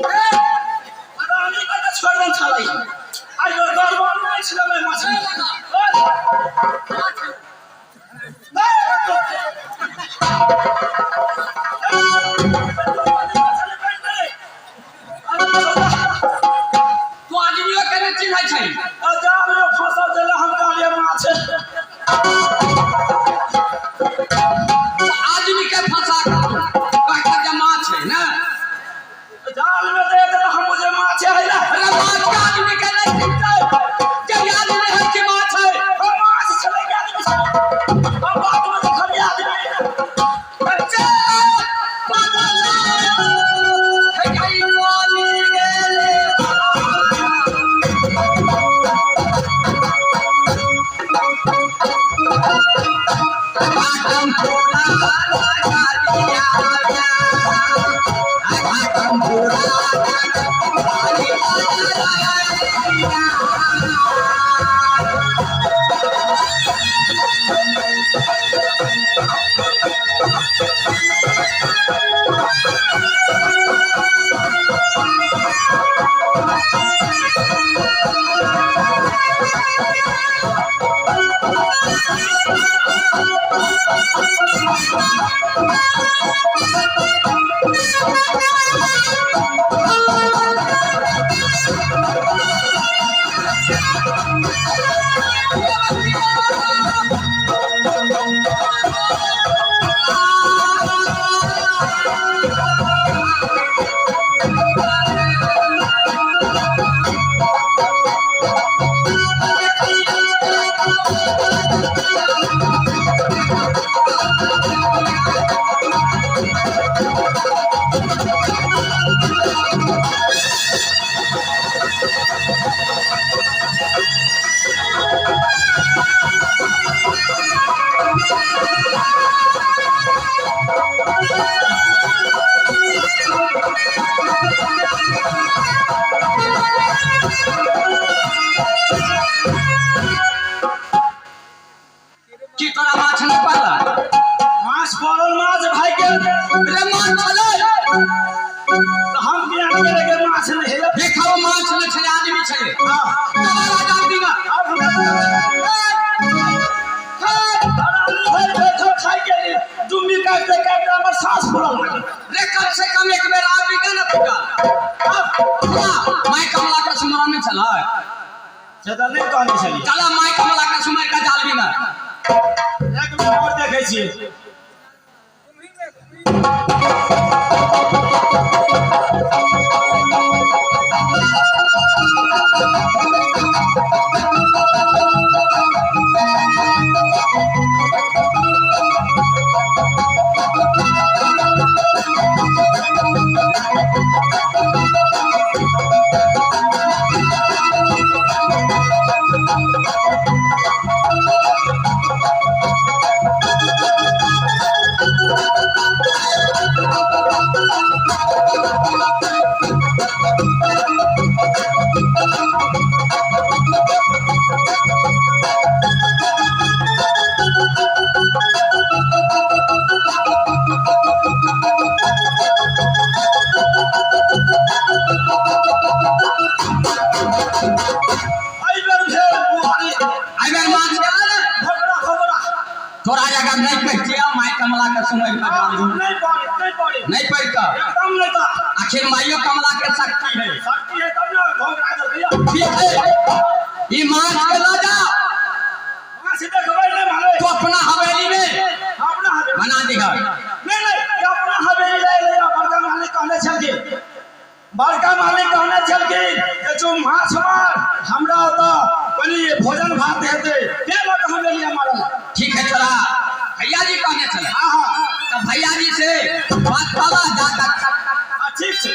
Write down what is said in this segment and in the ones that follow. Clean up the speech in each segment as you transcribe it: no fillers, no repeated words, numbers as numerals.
रानी का छोड़ दे छलाई आज गरबा नहीं छिले मैं मछली तू आदमी के ने चिन्है छै जाल में फंसा देला हम कालिया माछ आदमी के फंसा कहता जे माछ है ना जाल में दे दे हम मुझे माछ है ना अरे माछ के आदमी के नहीं चिन्है जब आदमी है कि माछ है माछ चले के आदमी से अब बात में खड़ी आदमी बच्चा पागल है कहीं वाली गेले आगम पूरा लगा दिया आगम पूरा की तोरा माछ नहीं पाला माछ पड़ल माछ भाई के रे माछ छले हम ज्ञान के लगे माछ नहीं है देखाओ माछ न छले आदमी छले हां तोरा आदमी ना अब भाई देखो खाई के दुमी का हमर सांस फूलल रे कम से कम एक बेर आदमी के ना पुका माय कमला का सुमरा में चला ज्यादा नहीं कहनी चली चला माय कमला का सुमर का जाल भी ना एक मिनट और देखे छी तोरा जगह नहीं पहचिया माय कमला का सुमर का जाल भी नहीं पड़ता एकदम नहीं था आखिर माइयो कमला के शक्ति है तब ना भोग राजा भैया ठीक है ये माछ के ला जा वहां से देखबै नहीं मारे तो अपना हवेली में अपना हवेली बना देगा नहीं अपना हवेली ले बड़का मालिक कहने चल के बड़का मालिक कहने चल के जो माछ मार हमरा तो कनी भोजन भात हेते के लग हवेली हमारा ठीक है चला भैया जी कहने चले हां तो भैया जी से बात कला जाता ठीक से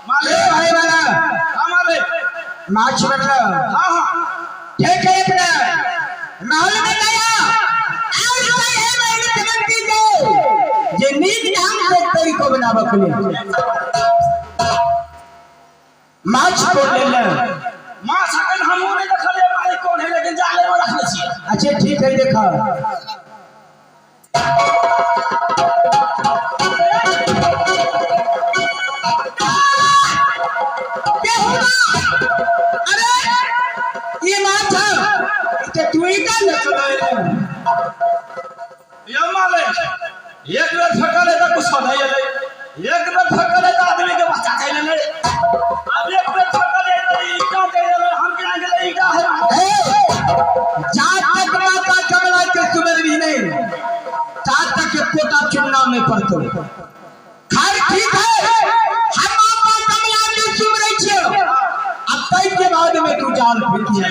मालिक भाई वाला हमारे माछ बदला हां ठीक है अपना महल में गया और है मेरी समझती जो ये नीक नाम से तेरी को बना बकले माछ को ले ले माछ अकन हम नहीं देखले मालिक कौन है लेकिन जाले में रखले छी अच्छा ठीक है देखा ये माथा ते तू ही का न चलाए ये माले एक बार फटले तो कुछ हो नहीं है एक बार फटले तो आदमी के बच्चा खाई ले अब एक बार फटले तो ईटा दे ले हम क्या के ईटा है जात तक माता कमला के सुमर भी नहीं जात तक के कोटा चुनना में पड़तो खैर ठीक है हम माता कमला के सुमरै छियो अब तई के बाद में तू जान फेंकी है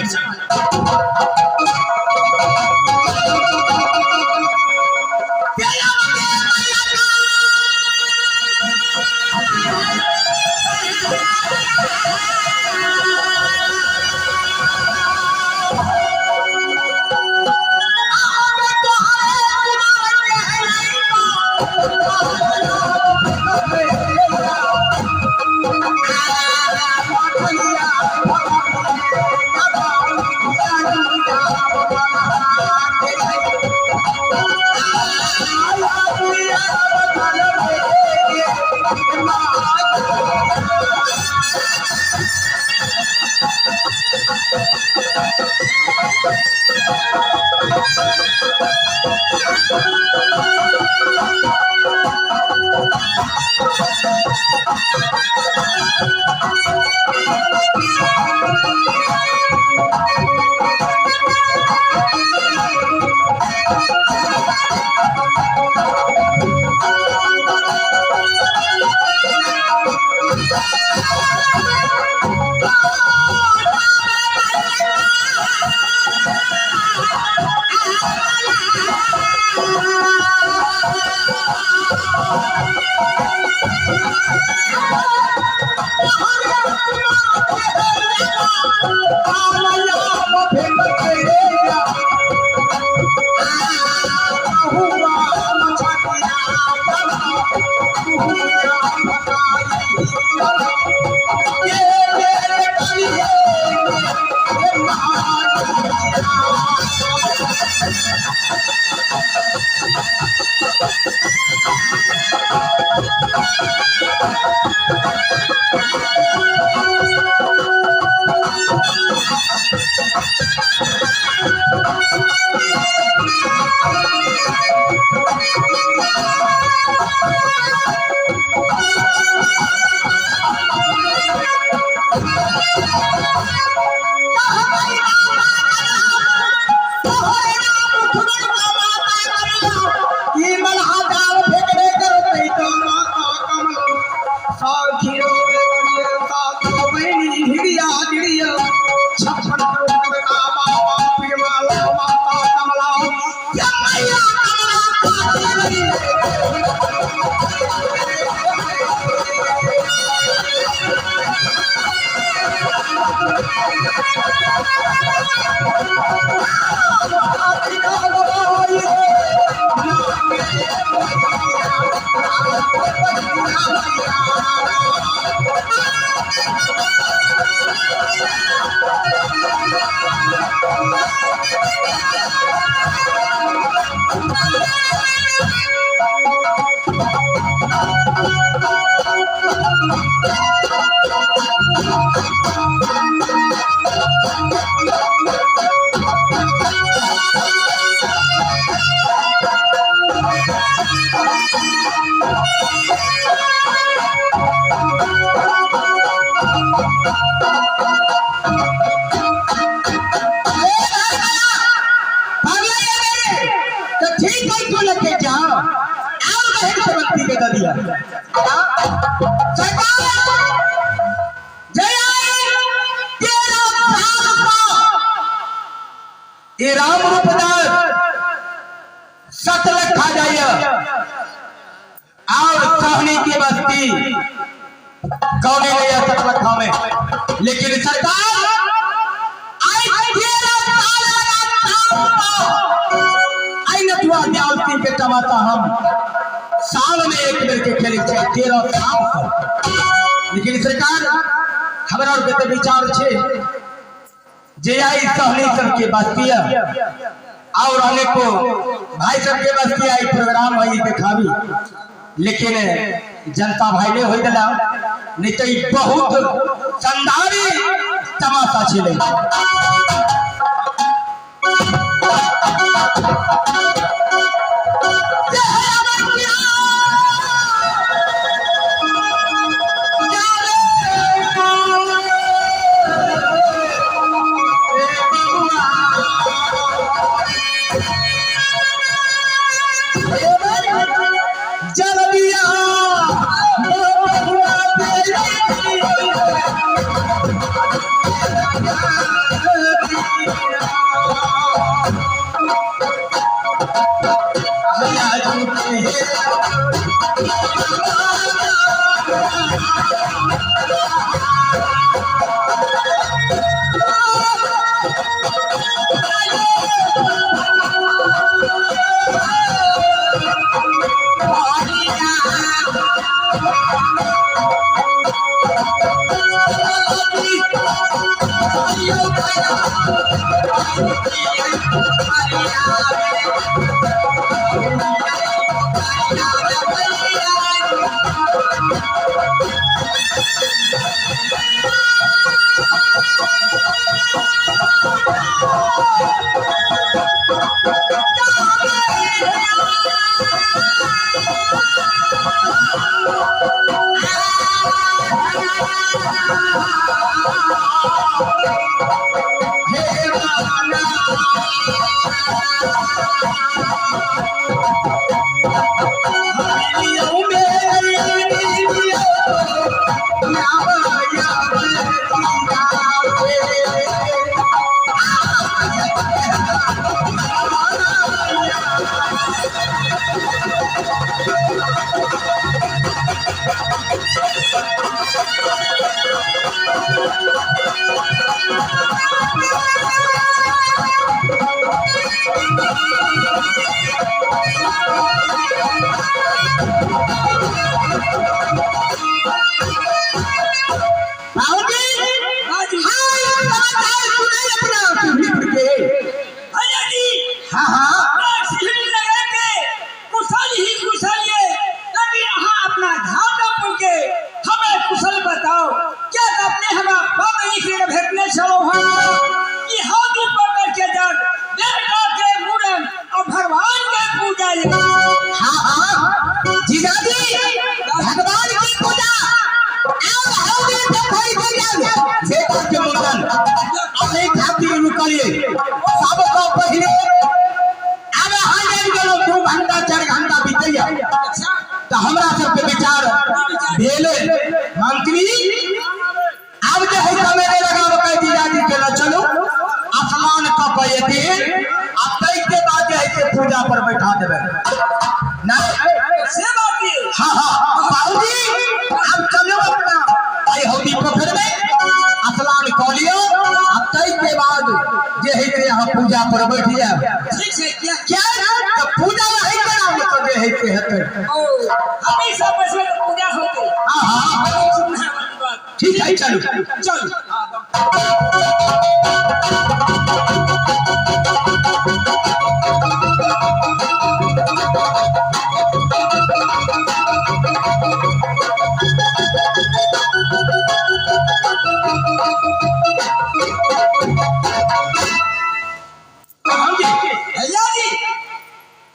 ये राम रूपदास सतलख खा जाइए और साहनी की बस्ती कौने ले जा सतलखा में, लेकिन सरकार आई नथुआ न्यावती के टमाटा हम साल में एक बेर के खेले 13 साल से, लेकिन सरकार हमारा के विचार छे जे आई सहनी सब के बस्तिया और रहने को भाई सब के बस्तिया आई प्रोग्राम भाई दिखावी, लेकिन जनता भाई ने हो गला नहीं तो बहुत संधारी तमाशा चले हमरा सबके विचार भेले मंत्री अब जो है मेरे लगाव कह दिया जी चलो चलो आसमान का पैते अब तक के बाद जो है पूजा पर बैठा देवे ना से बात ये हां हां बाबूजी अब चलो अपना आई होती पोखर में आसमान खोलियो अब तक के बाद जे है यहां पूजा पर बैठिया ठीक से क्या तो पूजा नहीं कराओगे तो जे है के हेते ओ हमेशा बस में पूजा होती हां हां सुनना वाली बात ठीक है चलो चल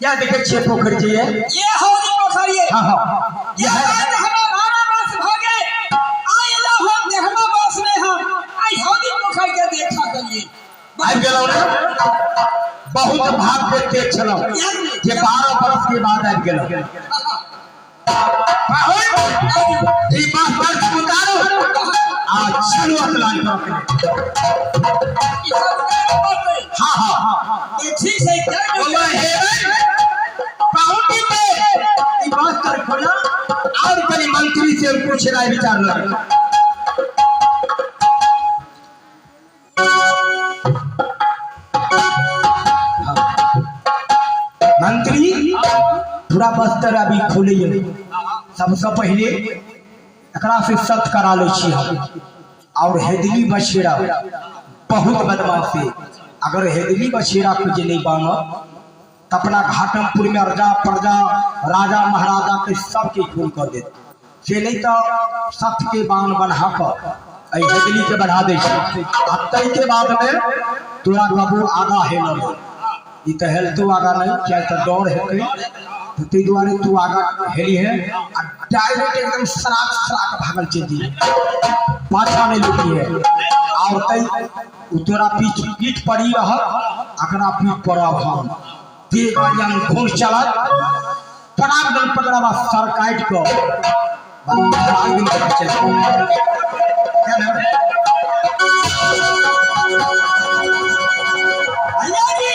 क्या देखे छे पोखर जी है ये होली पोखर ये हां हां ये है हमें वाराणस भागे आए लो हम देहमा बस में हम आई होली पोखर के देखा करिए आई गेलो ना बहुत भाग के तेज चलो जे 12 बरस के बाद आ गेलो ई बात पर उतारो आज चलो अतलान करो हां हां ये ठीक से क्या बोला है पाउंडी पे ई बात कर खोला और कनी मंत्री से पूछ रहा है विचार लग मंत्री पूरा बस्तर अभी खुले सबसे पहले एकरा से सख्त करा ले छी और हेदली बछेरा बहुत बदमाश है अगर हेदली बछेरा को जे नहीं बांगा तो अपना घाटमपुर में अर्जा प्रजा राजा महाराजा के सबके खून कर दे से नहीं तो सख्त के बाण बना कर हेदली के बढ़ा दे अब तई के बाद में तोरा कबो आगा हेल ई तो हेल तू आगा नहीं क्या तो दौड़ है तो ते द्वारे तू आगा हेली है और डायरेक्ट एकदम सराक सराक भागल चल दी पाछा नहीं लुकी है और तई तोरा पीठ पड़ी रह अकड़ा पीठ पर हम ते गाड़ियां घूम चला पराग दल पकड़ा सर काट को पराग दिन चल क्या ना भैया जी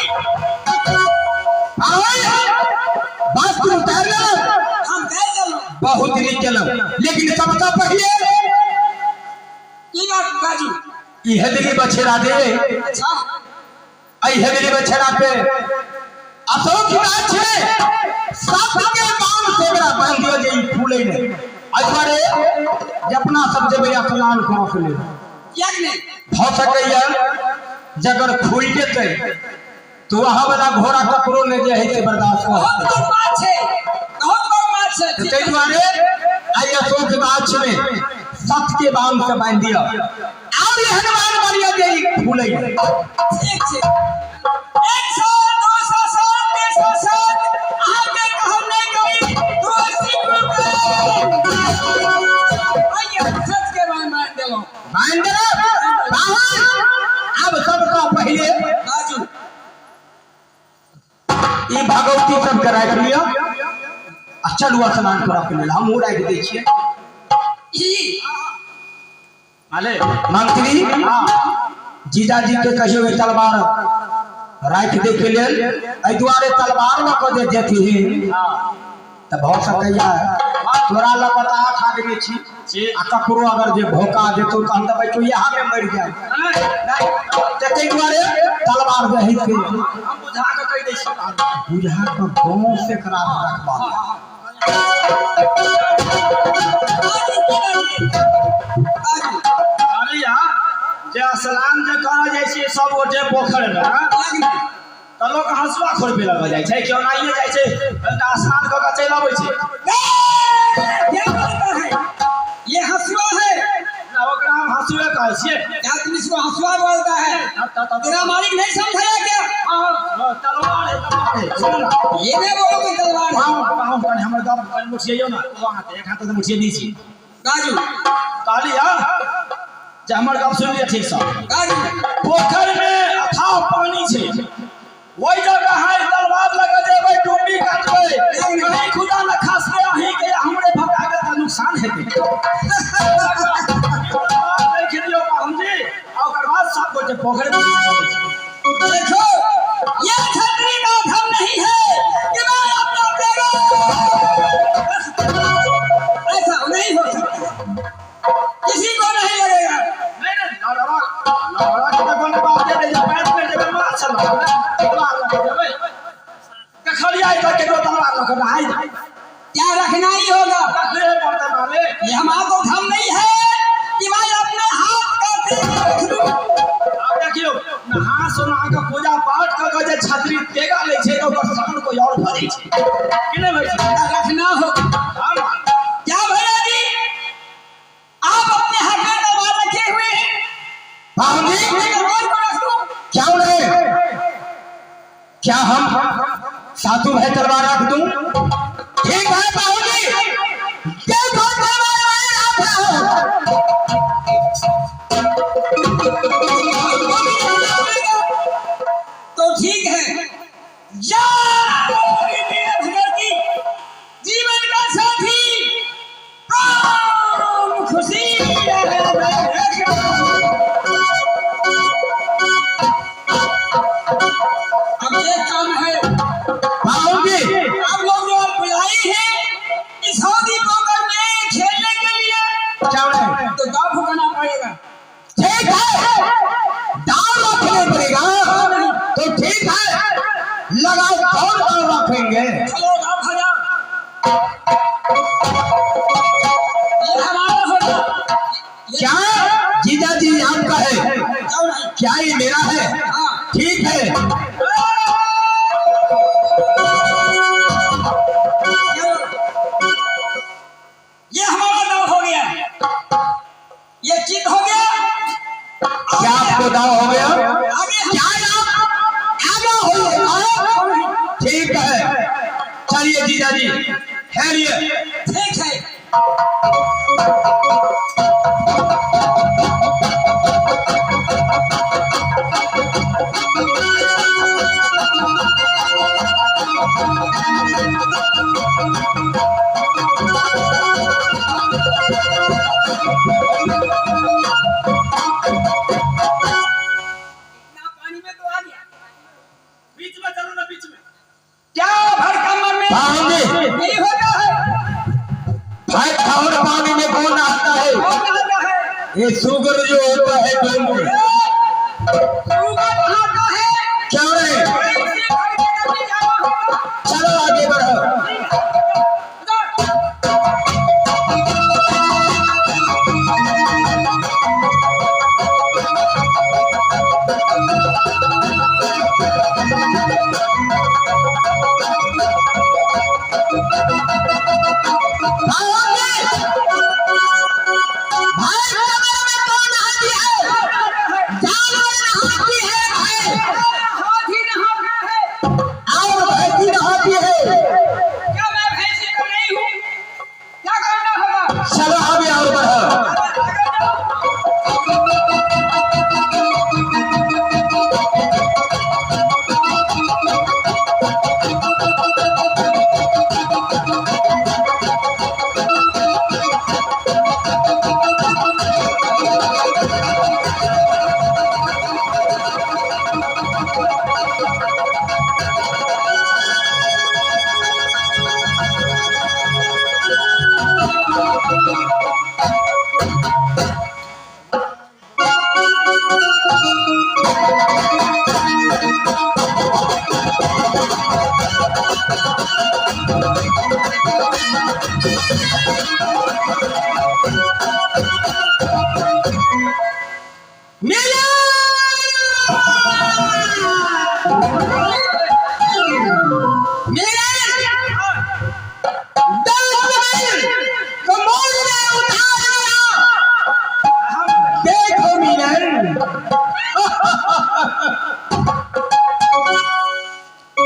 बात तू उतार ले हम गए चलो बहुत दिन चलो लेकिन सबसे पहले की बात बाजू ई हेदली बछड़ा दे अच्छा आई हेदली बछड़ा पे अशोक की बात है सब के बाण से बड़ा बांध दियो जे फूले ने अजमारे अपना सब जब या कलान को फूले एक नहीं हो सकैया जगर खुल जेते तो वहां वाला घोड़ा ककरो ने जे है से बर्दाश्त बहुत कर बड़ बात है बहुत बड़ बात है तो कई बारे आई अशोक गाछ में सत के बांध से बांध दिया और ये हनुमान बढ़िया जे फूले ठीक है 100 200 300 आगे कहम नहीं गई 280 आइए सच के मान देलो बांध दे बाहर अब सबका पहले बाजू ई भगवती सब कराय लिया अच्छा लुआ स्नान करा के लेल हम उड़ा के दै छियै ई माले मंत्री जीजाजी के कहियो ई तलवार राख दे के लेल एहि दुआरे तलवार ल के दे देती त भ सकैया तोरा ल पता आठ आदमी छी आ ककरो अगर जे भोका देतो त हम त बैठो यहां में मर जाए त तै दुआरे तलवार दे के हम बुझा के कह दै छी बुझा के गांव से करा रखबा अरे यार जे स्नान जे करा जाय छै सब गोटे पोखर में त लोग हंसुआ खोरबे लग जाय छै क्यों नाइए जाय छै स्नान क के चल आबै छै क्या बोलता है ये हंसुआ है ना ओकरा हम हंसुए कहै छियै क्या तुम इसको हंसुआ बोलता है तेरा मालिक नहीं समझाया क्या तलवार है सुन ना ये नहीं बोलो कि तलवार है पाहु कने हमर गप कने मुठियौ ना वहां ते एक हाथ से मुठिए दी छी बाजू कहली यार जे हमर गप सुन लिया ठीक से बाजू पोखर में अथाह पानी छै वही जगह है तलवार लगा देबै टोपी काटबै कहीं खुदा न खासरे अहीं के हमरे भगा के त नुकसान हेतै देख लियो हम जी ओकर बाद सब गोटे पोखर में देखो ये छतरी का धम नहीं है कि मैं अपना देगा ऐसा नहीं हो सकता किसी को नहीं लगेगा नहीं लड़वा के कोन बात दे दे पैर पे जब मार चला तलवार लगा देबै कखलिया इधर के तलवार लगा नहाई क्या रखना ही होगा रे पड़ते मारे ये हमारा धम नहीं है कि मैं अपने हाथ का तेगा रख दूं अब देखियो नहा सोना के पूजा पाठ क के जे छतरी तेगा ले छै तो ओकर सामान कोई और भरै छै कि नहीं भाई रखना होगा क्या भैया जी आप अपने हाथ में तलवार रखे हुए हैं बाहुली तलवार को रख दूं क्या उन्हें क्या हम साधु भाई तलवार रख दूं ठीक है बाहुली देखो तलवार तो ठीक है या की जीवन का साथी राम खुशी अब ये काम है बाहुली आप लोग जो बुलाई है इस होदी पोकर में खेलने के लिए क्या उन्हें तो दाव फुकाना पड़ेगा ठीक है दाव रखने पड़ेगा तो ठीक है लगाओ कौन दाव रखेंगे चलो दाव खजा ये हमारा होगा क्या जीजा जी आपका है क्यों नहीं क्या ये मेरा है हाँ ठीक है ये हमारा दाव हो गया ये चित हो गया संभालिए जीजा जी, ठहरिए। ठीक है। इतना पानी में तो आ गया। बीच में चलो ना, बीच में। क्या भड़कम में पानी नहीं होता है? भाई और पानी में कौन आता है? कौन आता है? ये शुगर जो होता है डोम में। शुगर आता है। क्यों रे? ऐसे खरीदने नहीं जाना होगा। चलो आगे बढ़ो। हाथी नहाता है। और भैंसी नहाती है। क्या मैं भैंसी तो नहीं हूँ? क्या करना होगा? चलो आगे और बढ़ो। मेरा देखो मिलन,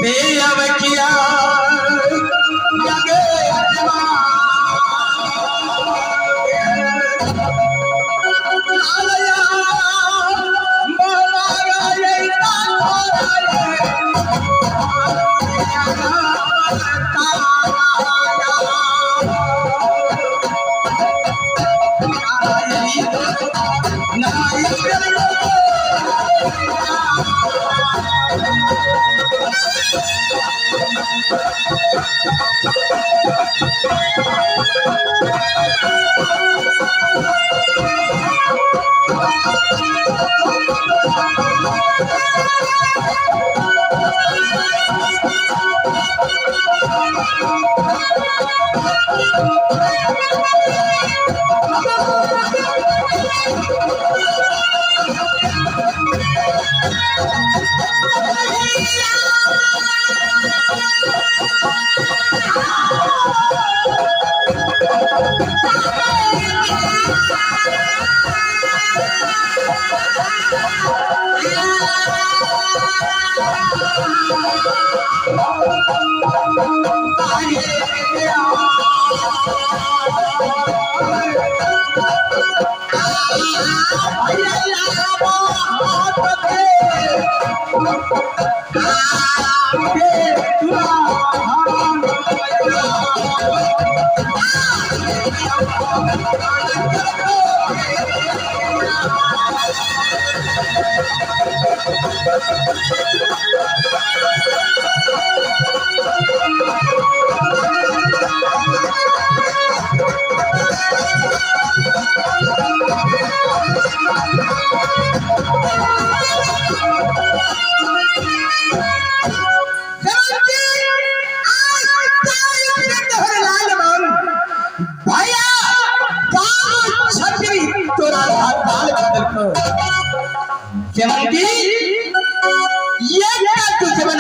बेअब किया लगे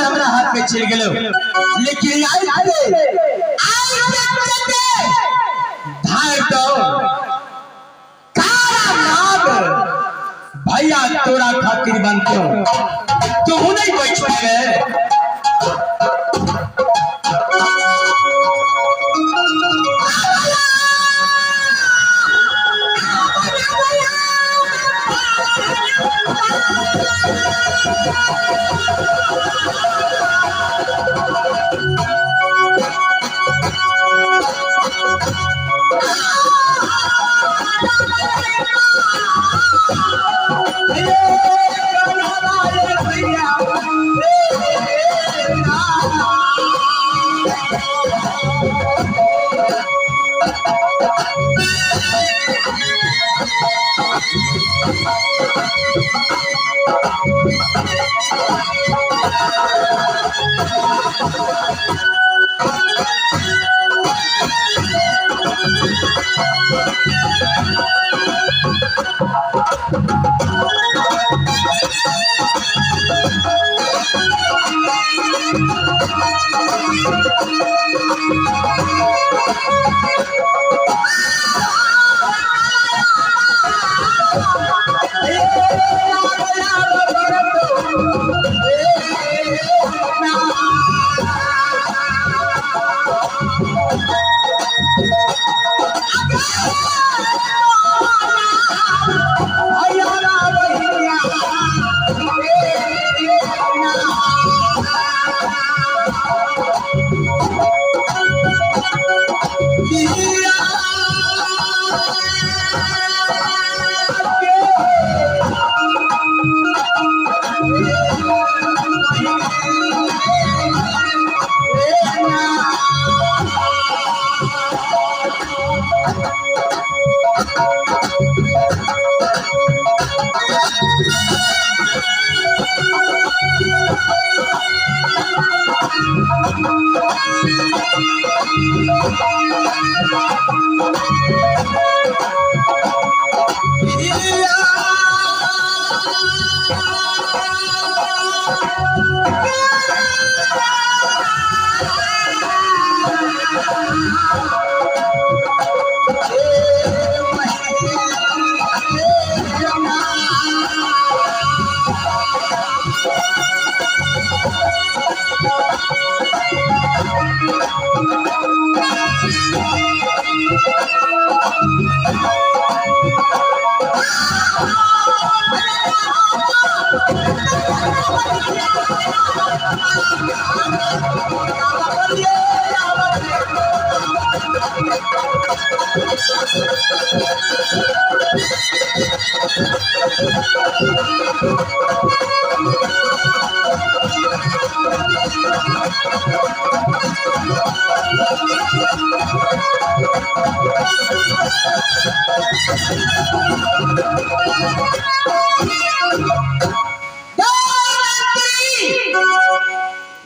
हमरा हाथ में छिल गेलो लेकिन आई धार दो काला नाग भैया तोरा खातिर बनतो तू नहीं बैठ पावे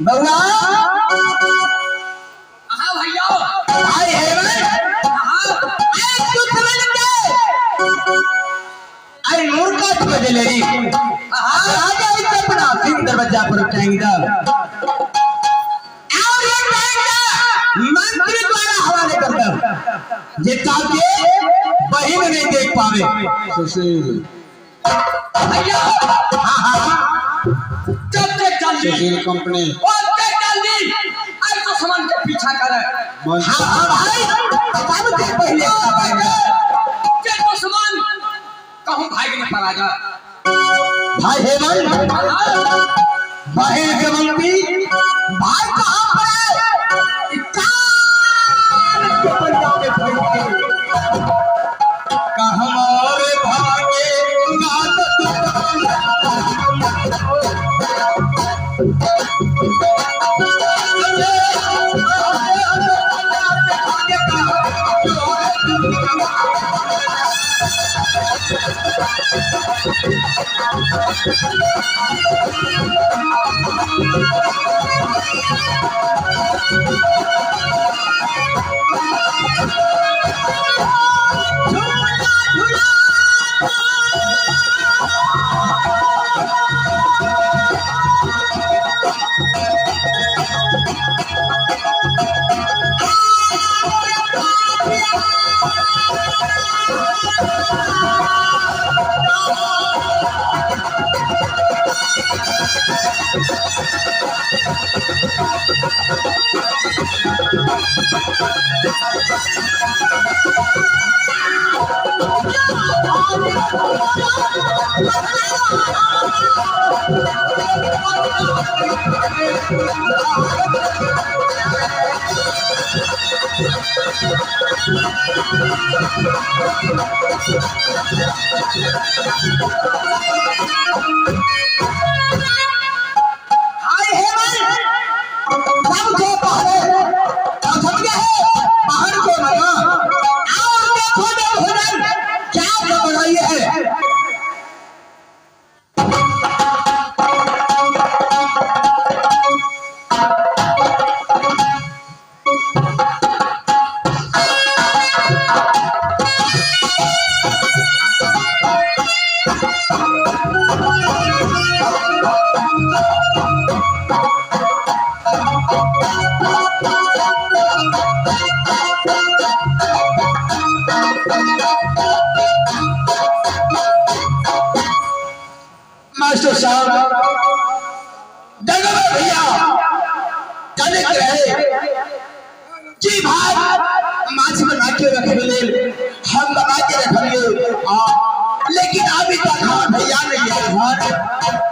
बउआ हाँ भैया भाई हेमंत आई तू समझ के आई मुर्गा तो बजे ले रही राजा इस अपना सिंह दरवाजा पर उठाएंगे और ये कहेंगे मंत्री द्वारा हवाले कर दो ये ताकि बहिन नहीं देख पावे सुशील भैया हाँ जब तक जल्दी सुशील कंपनी और तक जल्दी आई तो सामान के पीछा करे हाँ भाई सबसे पहले जे तो सामान कहूँ भाई ने पड़ा जा भाई हेमंत बहन के मंत्री भाई कहाँ पर है हमारे भागे हाय हेमंत सबसे पहले मास्टर साहब डगर भैया जाने के रहे जी भाई माछ बना के रखे हम बना के रखेंगे लेकिन अभी तक भैया नहीं आए घर